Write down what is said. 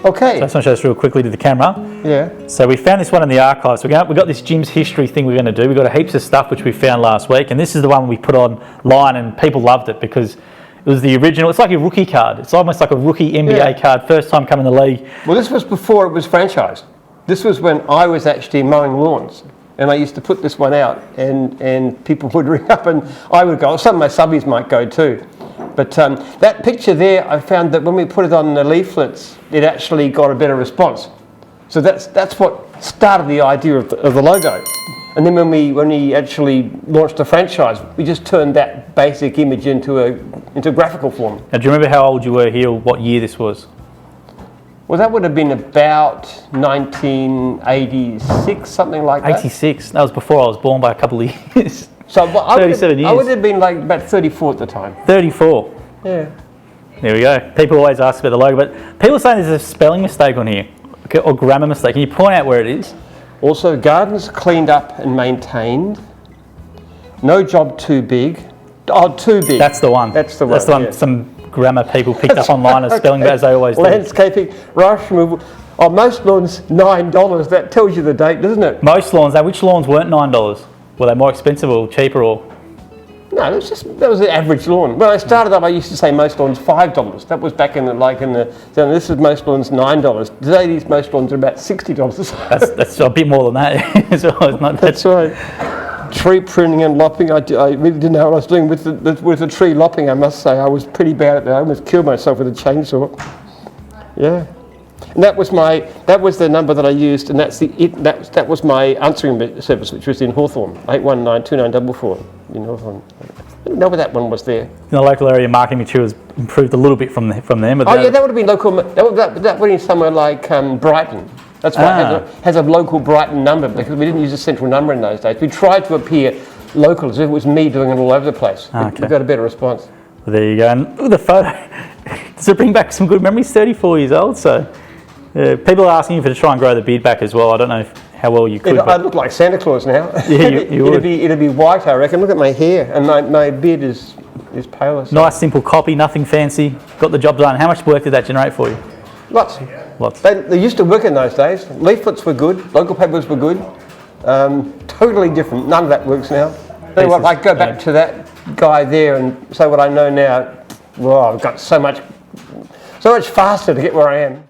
Okay. So I just want to show this real quickly to the camera. Yeah. So we found this one in the archives. We've got this Jim's history thing we're going to do. We've got a heaps of stuff which we found last week, and this is the one we put online, and people loved it because it was the original. It's like a rookie card. It's almost like a rookie NBA card, first time coming to the league. Well, this was before it was franchised. This was when I was actually mowing lawns, and I used to put this one out, and people would ring up, and I would go. Some of my subbies might go too. But that picture there, I found that when we put it on the leaflets, it actually got a better response. So that's what started the idea of the logo. And then when we actually launched a franchise, we just turned that basic image into graphical form. Now, do you remember how old you were here, or what year this was? Well, that would have been about 1986, something like that. 86. That was before I was born by a couple of years. So 37 years. I would have been like about 34 at the time. 34. Yeah. There we go. People always ask about the logo, but people are saying there's a spelling mistake on here, or grammar mistake. Can you point out where it is? Also, gardens cleaned up and maintained. No job too big. Oh, too big. That's the one. That's the one. That's the one. Yeah. Some grammar people picked up online as spelling as they always do. Landscaping, rush removal. Oh, most lawns $9. That tells you the date, doesn't it? Most lawns. Now, which lawns weren't $9? Were they more expensive or cheaper, or? No, that was the average lawn. When I started up, I used to say most lawns $5. That was back in this is most lawns $9. Today, these most lawns are about $60. That's a bit more than that. So it's not, that's right. Tree pruning and lopping. I really didn't know what I was doing with the tree lopping. I must say, I was pretty bad at that. I almost killed myself with a chainsaw. Yeah. And that was the number that I used, and that was my answering service, which was in Hawthorn, 8192944 in Hawthorn. I didn't know where that one was there. In the local area, marketing materials improved a little bit from them. But that would have been local. That would have been somewhere like Brighton. That's why it has a local Brighton number, because we didn't use a central number in those days. We tried to appear local as if it was me doing it all over the place. We got a better response. Well, there you go. And look at the photo. Does it bring back some good memories? 34 years old, so. People are asking you to try and grow the beard back as well. I don't know how well you could. I look like Santa Claus now. Yeah, you would. It'd be white, I reckon. Look at my hair, and my beard is paler. So. Nice, simple copy, nothing fancy. Got the job done. How much work did that generate for you? Lots. Lots. They used to work in those days. Leaflets were good. Local papers were good. Totally different. None of that works now. Tell you what, I go back to that guy there and say what I know now. Well, I've got so much faster to get where I am.